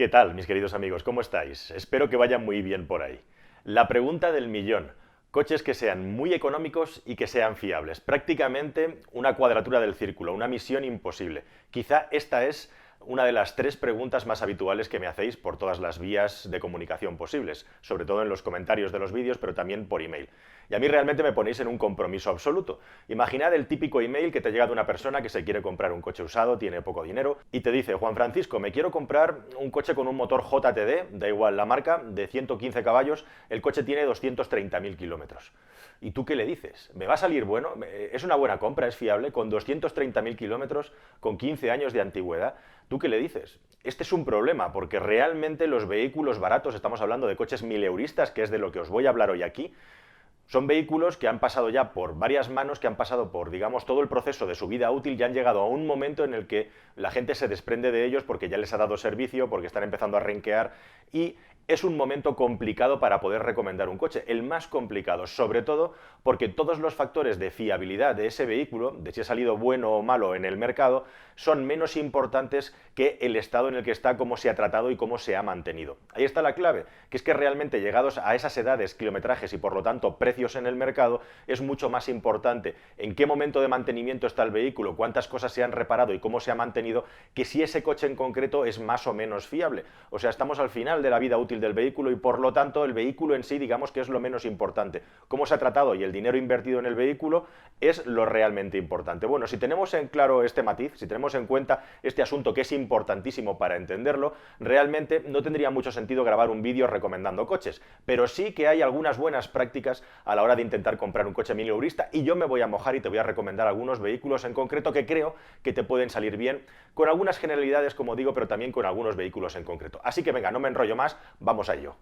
¿Qué tal, mis queridos amigos? ¿Cómo estáis? Espero que vayan muy bien por ahí. La pregunta del millón. Coches que sean muy económicos y que sean fiables. Prácticamente una cuadratura del círculo, una misión imposible. Quizá esta es una de las tres preguntas más habituales que me hacéis por todas las vías de comunicación posibles, sobre todo en los comentarios de los vídeos, pero también por email. Y a mí realmente me ponéis en un compromiso absoluto. Imaginad el típico email que te llega de una persona que se quiere comprar un coche usado, tiene poco dinero, y te dice: Juan Francisco, me quiero comprar un coche con un motor JTD, da igual la marca, de 115 caballos, el coche tiene 230.000 kilómetros. ¿Y tú qué le dices? ¿Me va a salir bueno? ¿Es una buena compra? ¿Es fiable? Con 230.000 kilómetros, con 15 años de antigüedad, ¿tú qué le dices? Este es un problema, porque realmente los vehículos baratos, estamos hablando de coches mileuristas, que es de lo que os voy a hablar hoy aquí, son vehículos que han pasado ya por varias manos, que han pasado por, digamos, todo el proceso de su vida útil y han llegado a un momento en el que la gente se desprende de ellos porque ya les ha dado servicio, porque están empezando a renquear, y es un momento complicado para poder recomendar un coche, el más complicado, sobre todo porque todos los factores de fiabilidad de ese vehículo, de si ha salido bueno o malo en el mercado, son menos importantes que el estado en el que está, cómo se ha tratado y cómo se ha mantenido. Ahí está la clave, que es que realmente llegados a esas edades, kilometrajes y por lo tanto precios en el mercado, es mucho más importante en qué momento de mantenimiento está el vehículo, cuántas cosas se han reparado y cómo se ha mantenido, que si ese coche en concreto es más o menos fiable. O sea, estamos al final de la vida útil del vehículo y por lo tanto el vehículo en sí, digamos que es lo menos importante. Cómo se ha tratado y el dinero invertido en el vehículo es lo realmente importante. Bueno, si tenemos en claro este matiz, si tenemos en cuenta este asunto que es importantísimo para entenderlo, realmente no tendría mucho sentido grabar un vídeo recomendando coches, pero sí que hay algunas buenas prácticas a la hora de intentar comprar un coche mileurista y yo me voy a mojar y te voy a recomendar algunos vehículos en concreto que creo que te pueden salir bien, con algunas generalidades, como digo, pero también con algunos vehículos en concreto. Así que venga, no me enrollo más, vamos a ello.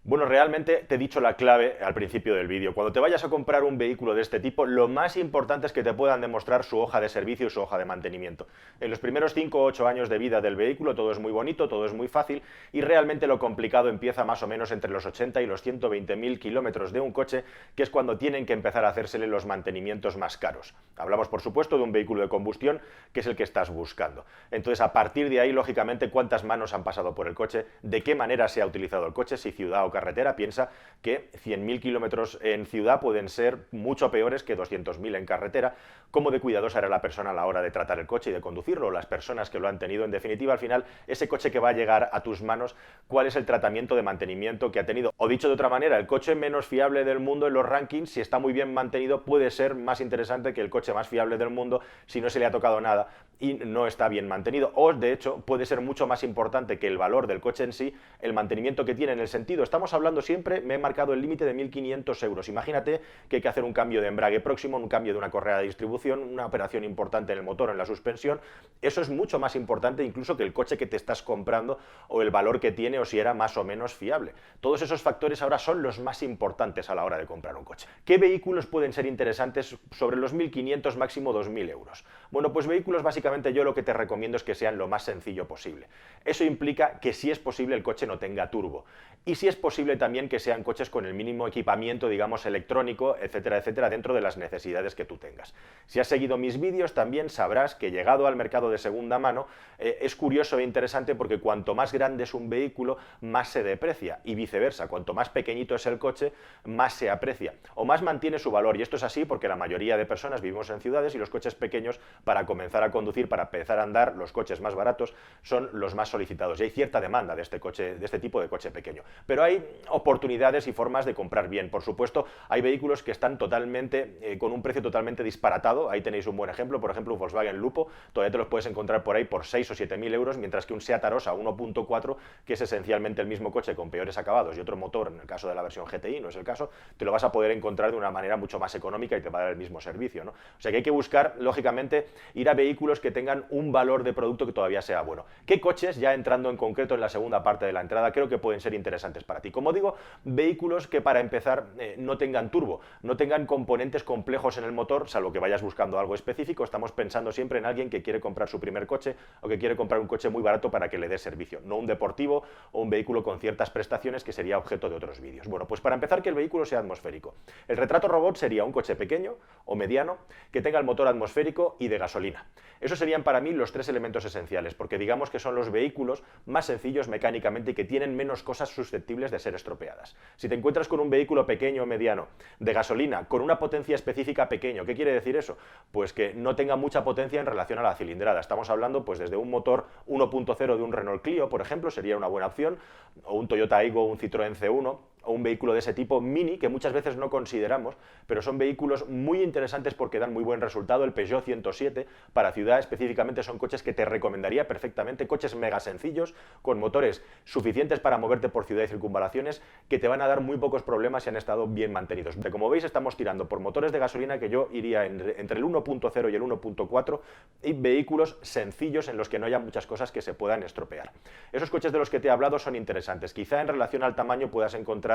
Bueno, realmente te he dicho la clave al principio del vídeo. Cuando te vayas a comprar un vehículo de este tipo, lo más importante es que te puedan demostrar su hoja de servicio y su hoja de mantenimiento. En los primeros 5 o 8 años de vida del vehículo todo es muy bonito, todo es muy fácil y realmente lo complicado empieza más o menos entre los 80 y los 120.000 kilómetros de un coche, que es cuando tienen que empezar a hacérsele los mantenimientos más caros. Hablamos, por supuesto, de un vehículo de combustión, que es el que estás buscando. Entonces, a partir de ahí, lógicamente, cuántas manos han pasado por el coche, de qué manera se ha utilizado el coche, si ciudad o carretera. Piensa que 100.000 kilómetros en ciudad pueden ser mucho peores que 200.000 en carretera. Cómo de cuidadosa era la persona a la hora de tratar el coche y de conducirlo, las personas que lo han tenido. En definitiva, al final, ese coche que va a llegar a tus manos, cuál es el tratamiento de mantenimiento que ha tenido. O dicho de otra manera, el coche menos fiable del mundo en los rankings, si está muy bien mantenido, puede ser más interesante que el coche más fiable del mundo si no se le ha tocado nada y no está bien mantenido. O, de hecho, puede ser mucho más importante que el valor del coche en sí, el mantenimiento que tiene, en el sentido, estamos hablando siempre, me he marcado el límite de 1.500 euros. Imagínate que hay que hacer un cambio de embrague próximo, un cambio de una correa de distribución, una operación importante en el motor, en la suspensión. Eso es mucho más importante incluso que el coche que te estás comprando o el valor que tiene o si era más o menos fiable. Todos esos factores ahora son los más importantes a la hora de comprar un coche. ¿Qué vehículos pueden ser interesantes sobre los 1.500, máximo 2.000 euros? Bueno, pues vehículos básicamente yo lo que te recomiendo es que sean lo más sencillo posible. Eso implica que si es posible el coche no tenga turbo y si es posible también que sean coches con el mínimo equipamiento, digamos, electrónico, etcétera, etcétera, dentro de las necesidades que tú tengas. Si has seguido mis vídeos también sabrás que llegado al mercado de segunda mano es curioso e interesante porque cuanto más grande es un vehículo, más se deprecia y viceversa, cuanto más pequeñito es el coche, más se aprecia o más mantiene su valor. Y esto es así porque la mayoría de personas vivimos en ciudades y los coches pequeños, para comenzar a conducir, para empezar a andar, los coches más baratos son los más solicitados y hay cierta demanda de este coche, de este tipo de coche pequeño. Pero hay oportunidades y formas de comprar bien. Por supuesto, hay vehículos que están totalmente con un precio totalmente disparatado. Ahí tenéis un buen ejemplo, por ejemplo, un Volkswagen Lupo, todavía te los puedes encontrar por ahí por 6 o 7.000 euros, mientras que un Seat Arosa 1.4, que es esencialmente el mismo coche con peores acabados y otro motor, en el caso de la versión GTI, no es el caso, te lo vas a poder encontrar de una manera mucho más económica y te va a dar el mismo servicio, ¿no? O sea que hay que buscar, lógicamente, ir a vehículos que tengan un valor de producto que todavía sea bueno. ¿Qué coches, ya entrando en concreto en la segunda parte de la entrada, creo que pueden ser interesantes para ti? Como digo, vehículos que para empezar no tengan turbo, no tengan componentes complejos en el motor, salvo que vayas buscando algo específico. Estamos pensando siempre en alguien que quiere comprar su primer coche o que quiere comprar un coche muy barato para que le dé servicio, no un deportivo o un vehículo con ciertas prestaciones que sería objeto de otros vídeos. Bueno, pues para empezar, que el vehículo sea atmosférico. El retrato robot sería un coche pequeño o mediano que tenga el motor atmosférico y de gasolina. Esos serían para mí los tres elementos esenciales, porque digamos que son los vehículos más sencillos mecánicamente y que tienen menos cosas susceptibles de ser estropeadas. Si te encuentras con un vehículo pequeño o mediano de gasolina con una potencia específica pequeño, ¿qué quiere decir eso? Pues que no tenga mucha potencia en relación a la cilindrada. Estamos hablando pues desde un motor 1.0 de un Renault Clio, por ejemplo, sería una buena opción, o un Toyota Aygo, un Citroën C1, o un vehículo de ese tipo mini, que muchas veces no consideramos, pero son vehículos muy interesantes porque dan muy buen resultado. El Peugeot 107 para ciudad específicamente son coches que te recomendaría perfectamente, coches mega sencillos, con motores suficientes para moverte por ciudad y circunvalaciones, que te van a dar muy pocos problemas si han estado bien mantenidos. Como veis, estamos tirando por motores de gasolina que yo iría entre el 1.0 y el 1.4, y vehículos sencillos en los que no haya muchas cosas que se puedan estropear. Esos coches de los que te he hablado son interesantes. Quizá en relación al tamaño puedas encontrar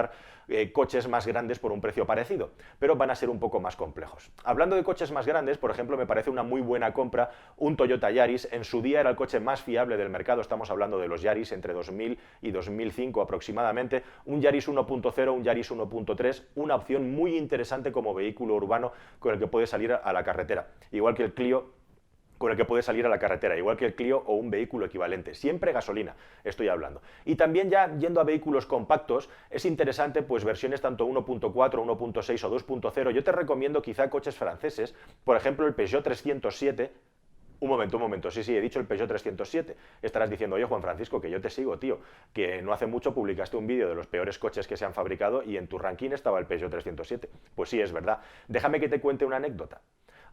coches más grandes por un precio parecido, pero van a ser un poco más complejos. Hablando de coches más grandes, por ejemplo, me parece una muy buena compra un Toyota Yaris. En su día era el coche más fiable del mercado, estamos hablando de los Yaris entre 2000 y 2005 aproximadamente, un Yaris 1.0, un Yaris 1.3, una opción muy interesante como vehículo urbano con el que puedes salir a la carretera, igual que el Clio, con el que puede salir a la carretera, igual que el Clio o un vehículo equivalente, siempre gasolina, estoy hablando. Y también ya yendo a vehículos compactos, es interesante pues versiones tanto 1.4, 1.6 o 2.0, yo te recomiendo quizá coches franceses, por ejemplo el Peugeot 307. Un momento, sí, he dicho el Peugeot 307. Estarás diciendo, oye, Juan Francisco, que yo te sigo, tío, que no hace mucho publicaste un vídeo de los peores coches que se han fabricado y en tu ranking estaba el Peugeot 307. Pues sí, es verdad. Déjame que te cuente una anécdota.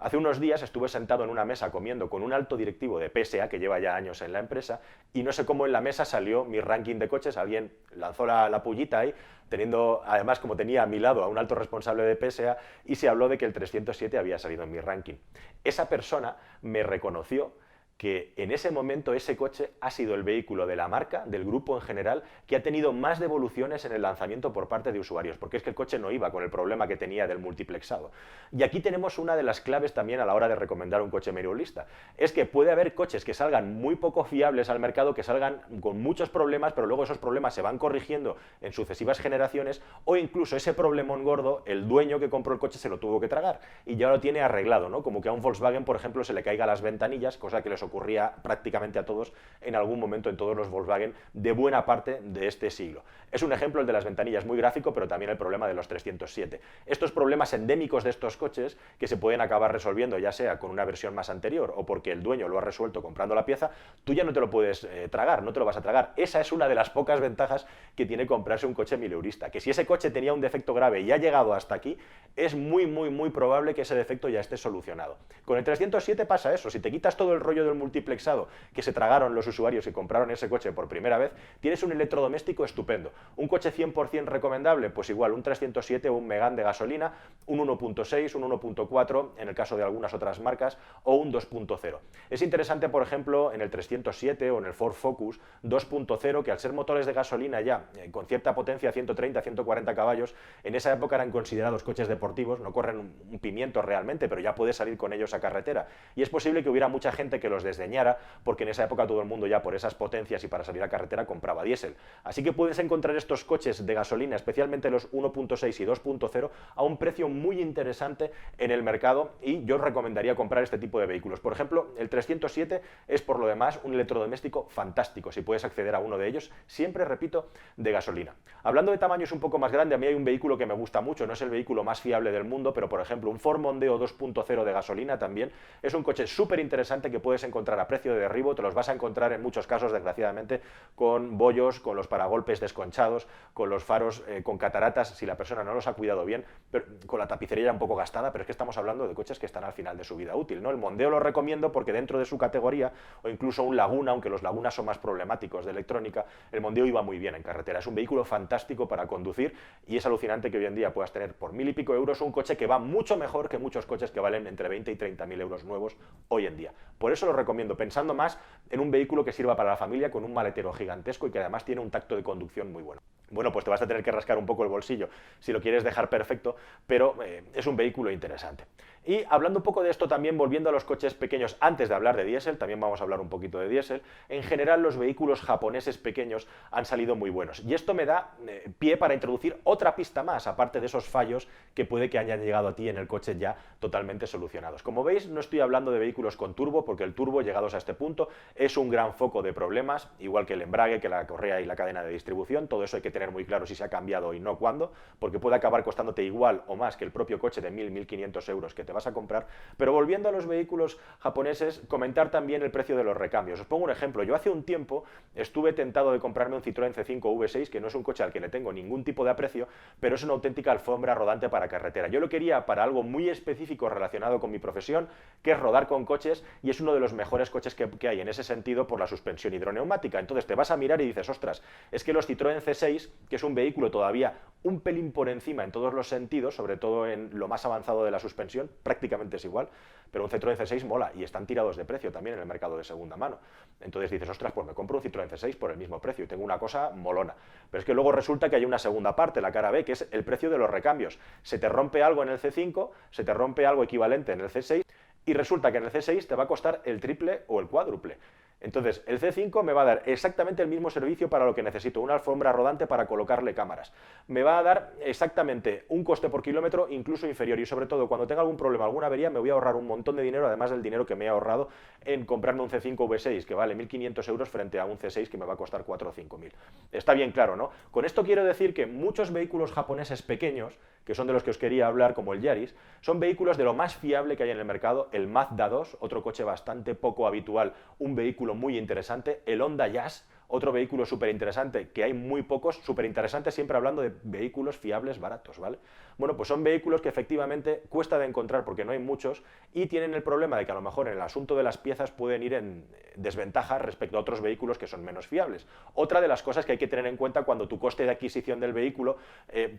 Hace unos días estuve sentado en una mesa comiendo con un alto directivo de PSA que lleva ya años en la empresa y no sé cómo en la mesa salió mi ranking de coches, alguien lanzó la pullita ahí, teniendo, además como tenía a mi lado a un alto responsable de PSA, y se habló de que el 307 había salido en mi ranking. Esa persona me reconoció que en ese momento ese coche ha sido el vehículo de la marca, del grupo en general, que ha tenido más devoluciones en el lanzamiento por parte de usuarios, porque es que el coche no iba con el problema que tenía del multiplexado. Y aquí tenemos una de las claves también a la hora de recomendar un coche minimalista, es que puede haber coches que salgan muy poco fiables al mercado, que salgan con muchos problemas, pero luego esos problemas se van corrigiendo en sucesivas generaciones, o incluso ese problemón gordo, el dueño que compró el coche se lo tuvo que tragar y ya lo tiene arreglado, ¿no? Como que a un Volkswagen, por ejemplo, se le caiga las ventanillas, cosa que les ocurría prácticamente a todos en algún momento en todos los Volkswagen de buena parte de este siglo. Es un ejemplo el de las ventanillas, muy gráfico, pero también el problema de los 307. Estos problemas endémicos de estos coches que se pueden acabar resolviendo ya sea con una versión más anterior o porque el dueño lo ha resuelto comprando la pieza, tú ya no te lo puedes tragar, no te lo vas a tragar. Esa es una de las pocas ventajas que tiene comprarse un coche mileurista, que si ese coche tenía un defecto grave y ha llegado hasta aquí, es muy probable que ese defecto ya esté solucionado. Con el 307 pasa eso, si te quitas todo el rollo del multiplexado que se tragaron los usuarios y compraron ese coche por primera vez, tienes un electrodoméstico estupendo. Un coche 100% recomendable, pues igual un 307 o un Megane de gasolina, un 1.6, un 1.4 en el caso de algunas otras marcas, o un 2.0. Es interesante, por ejemplo, en el 307 o en el Ford Focus 2.0, que al ser motores de gasolina ya con cierta potencia, 130, 140 caballos, en esa época eran considerados coches deportivos, no corren un pimiento realmente, pero ya puedes salir con ellos a carretera. Y es posible que hubiera mucha gente que los desdeñara, porque en esa época todo el mundo ya por esas potencias y para salir a carretera compraba diésel. Así que puedes encontrar estos coches de gasolina, especialmente los 1.6 y 2.0, a un precio muy interesante en el mercado, y yo recomendaría comprar este tipo de vehículos. Por ejemplo, el 307 es por lo demás un electrodoméstico fantástico, si puedes acceder a uno de ellos, siempre, repito, de gasolina. Hablando de tamaños un poco más grande, a mí hay un vehículo que me gusta mucho, no es el vehículo más fiable del mundo, pero por ejemplo un Ford Mondeo 2.0 de gasolina también es un coche súper interesante que puedes encontrar a precio de derribo. Te los vas a encontrar en muchos casos, desgraciadamente, con bollos, con los paragolpes desconchados, con los faros con cataratas, si la persona no los ha cuidado bien, pero, con la tapicería ya un poco gastada, pero es que estamos hablando de coches que están al final de su vida útil, ¿no? El Mondeo lo recomiendo porque dentro de su categoría, o incluso un Laguna, aunque los Lagunas son más problemáticos de electrónica, el Mondeo iba muy bien en carretera. Es un vehículo fantástico para conducir y es alucinante que hoy en día puedas tener por 1000 y pico euros un coche que va mucho mejor que muchos coches que valen entre 20 y 30.000 euros nuevos hoy en día. Por eso lo recomiendo, pensando más en un vehículo que sirva para la familia, con un maletero gigantesco y que además tiene un tacto de conducción muy bueno. bueno, pues te vas a tener que rascar un poco el bolsillo si lo quieres dejar perfecto, pero es un vehículo interesante. Y hablando un poco de esto también, volviendo a los coches pequeños, antes de hablar de diésel, también vamos a hablar un poquito de diésel, en general los vehículos japoneses pequeños han salido muy buenos. Y esto me da pie para introducir otra pista más, aparte de esos fallos que puede que hayan llegado a ti en el coche ya totalmente solucionados. Como veis, no estoy hablando de vehículos con turbo, porque el turbo, llegados a este punto, es un gran foco de problemas, igual que el embrague, que la correa y la cadena de distribución. Todo eso hay que tener muy claro si se ha cambiado y no cuándo, porque puede acabar costándote igual o más que el propio coche de 1.000-1.500 euros que te vas a comprar. Pero volviendo a los vehículos japoneses, comentar también el precio de los recambios. Os pongo un ejemplo. Yo hace un tiempo estuve tentado de comprarme un Citroën C5 V6, que no es un coche al que le tengo ningún tipo de aprecio, pero es una auténtica alfombra rodante para carretera. Yo lo quería para algo muy específico relacionado con mi profesión, que es rodar con coches, y es uno de los mejores coches que hay en ese sentido por la suspensión hidroneumática. Entonces te vas a mirar y dices, ostras, es que los Citroën C6, que es un vehículo todavía un pelín por encima en todos los sentidos, sobre todo en lo más avanzado de la suspensión, prácticamente es igual, pero un Citroën C6 mola y están tirados de precio también en el mercado de segunda mano. Entonces dices, ostras, pues me compro un Citroën C6 por el mismo precio y tengo una cosa molona. Pero es que luego resulta que hay una segunda parte, la cara B, que es el precio de los recambios. Se te rompe algo en el C5, se te rompe algo equivalente en el C6 y resulta que en el C6 te va a costar el triple o el cuádruple. Entonces, el C5 me va a dar exactamente el mismo servicio para lo que necesito, una alfombra rodante para colocarle cámaras. Me va a dar exactamente un coste por kilómetro incluso inferior y sobre todo cuando tenga algún problema, alguna avería, me voy a ahorrar un montón de dinero, además del dinero que me he ahorrado en comprarme un C5 V6 que vale 1.500 euros frente a un C6 que me va a costar 4 o 5.000. Está bien claro, ¿no? Con esto quiero decir que muchos vehículos japoneses pequeños, que son de los que os quería hablar, como el Yaris, son vehículos de lo más fiable que hay en el mercado. El Mazda 2, otro coche bastante poco habitual, un vehículo muy interesante. El Honda Jazz, otro vehículo súper interesante, que hay muy pocos, súper interesantes, siempre hablando de vehículos fiables baratos, ¿vale? Bueno, pues son vehículos que efectivamente cuesta de encontrar porque no hay muchos y tienen el problema de que a lo mejor en el asunto de las piezas pueden ir en desventaja respecto a otros vehículos que son menos fiables. Otra de las cosas que hay que tener en cuenta cuando tu coste de adquisición del vehículo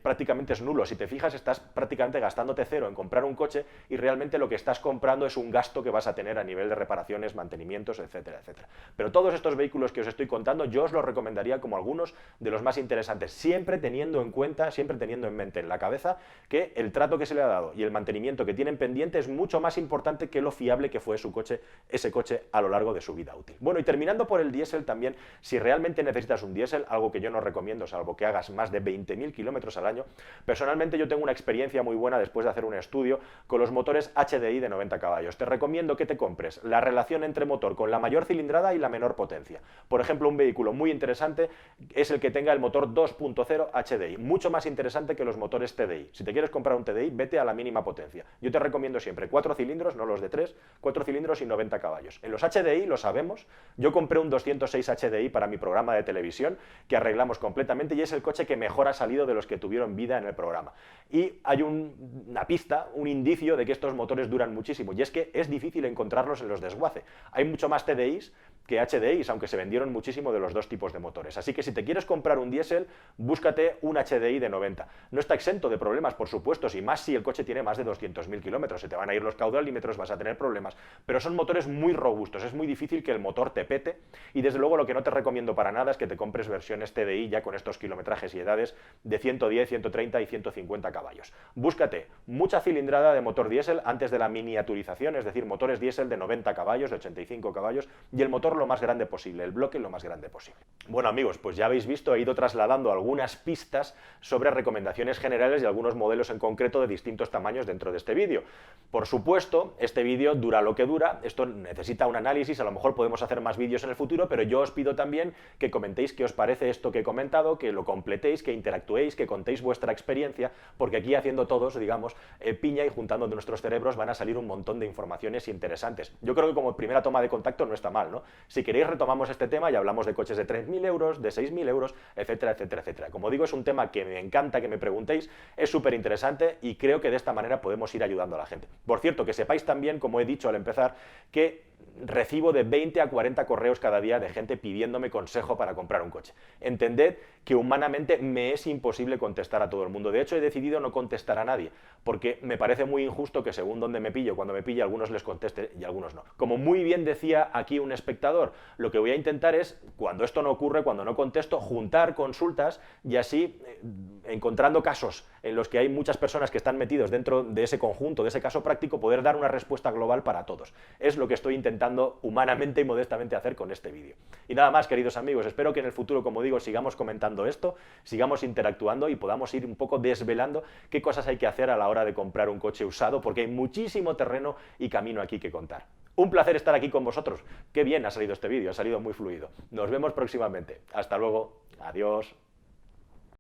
prácticamente es nulo. Si te fijas, estás prácticamente gastándote cero en comprar un coche y realmente lo que estás comprando es un gasto que vas a tener a nivel de reparaciones, mantenimientos, etcétera, etcétera. Pero todos estos vehículos que os estoy contando, yo os los recomendaría como algunos de los más interesantes, siempre teniendo en cuenta, siempre teniendo en mente, en la cabeza, que el trato que se le ha dado y el mantenimiento que tienen pendiente es mucho más importante que lo fiable que fue su coche, ese coche a lo largo de su vida útil. Bueno, y terminando por el diésel también, si realmente necesitas un diésel, algo que yo no recomiendo, salvo que hagas más de 20.000 kilómetros al año, personalmente yo tengo una experiencia muy buena después de hacer un estudio con los motores HDI de 90 caballos. Te recomiendo que te compres la relación entre motor con la mayor cilindrada y la menor potencia. Por ejemplo, un vehículo muy interesante es el que tenga el motor 2.0 HDI, mucho más interesante que los motores TDI. Si te quieres comprar un TDI, vete a la mínima potencia. Yo te recomiendo siempre 4 cilindros, no los de 3, 4 cilindros y 90 caballos. En los HDI lo sabemos, yo compré un 206 HDI para mi programa de televisión que arreglamos completamente y es el coche que mejor ha salido de los que tuvieron vida en el programa. Y hay una pista, un indicio de que estos motores duran muchísimo y es que es difícil encontrarlos en los desguace. Hay mucho más TDIs que HDIs, aunque se vendieron muchísimo de los dos tipos de motores. Así que si te quieres comprar un diésel, búscate un HDI de 90. No está exento de problemas, por supuesto, y más si el coche tiene más de 200.000 kilómetros. Se te van a ir los caudalímetros, vas a tener problemas, pero son motores muy robustos. Es muy difícil que el motor te pete y desde luego lo que no te recomiendo para nada es que te compres versiones TDI ya con estos kilometrajes y edades de 110, 130 y 150 caballos. Búscate mucha cilindrada de motor diésel antes de la miniaturización, es decir, motores diésel de 90 caballos, de 85 caballos y el motor lo más grande posible, el bloque lo más grande posible. Bueno amigos, pues ya habéis visto, he ido trasladando algunas pistas sobre recomendaciones generales y algunos modelos en concreto de distintos tamaños dentro de este vídeo. Por supuesto, este vídeo dura lo que dura, esto necesita un análisis, a lo mejor podemos hacer más vídeos en el futuro, pero yo os pido también que comentéis qué os parece esto que he comentado, que lo completéis, que interactuéis, que contéis vuestra experiencia, porque aquí haciendo todos, digamos, piña y juntando nuestros cerebros van a salir un montón de informaciones interesantes. Yo creo que como primera toma de contacto no está mal, ¿no? Si queréis retomamos este tema y hablamos de coches de 3.000 euros, de 6.000 euros, etcétera, etcétera, etcétera. Como digo, es un tema que me encanta que me preguntéis, es súper interesante y creo que de esta manera podemos ir ayudando a la gente. Por cierto, que sepáis también, como he dicho al empezar, que recibo de 20 a 40 correos cada día de gente pidiéndome consejo para comprar un coche. Entended que humanamente me es imposible contestar a todo el mundo. De hecho, he decidido no contestar a nadie, porque me parece muy injusto que según donde me pillo, cuando me pille, algunos les conteste y algunos no. Como muy bien decía aquí un espectador, lo que voy a intentar es, cuando esto no ocurre, cuando no contesto, juntar consultas y así, encontrando casos en los que hay muchas personas que están metidos dentro de ese conjunto, de ese caso práctico, poder dar una respuesta global para todos. Es lo que estoy intentando humanamente y modestamente hacer con este vídeo. Y nada más, queridos amigos, espero que en el futuro, como digo, sigamos comentando esto, sigamos interactuando y podamos ir un poco desvelando qué cosas hay que hacer a la hora de comprar un coche usado, porque hay muchísimo terreno y camino aquí que contar. Un placer estar aquí con vosotros. Qué bien ha salido este vídeo, ha salido muy fluido. Nos vemos próximamente. Hasta luego. Adiós.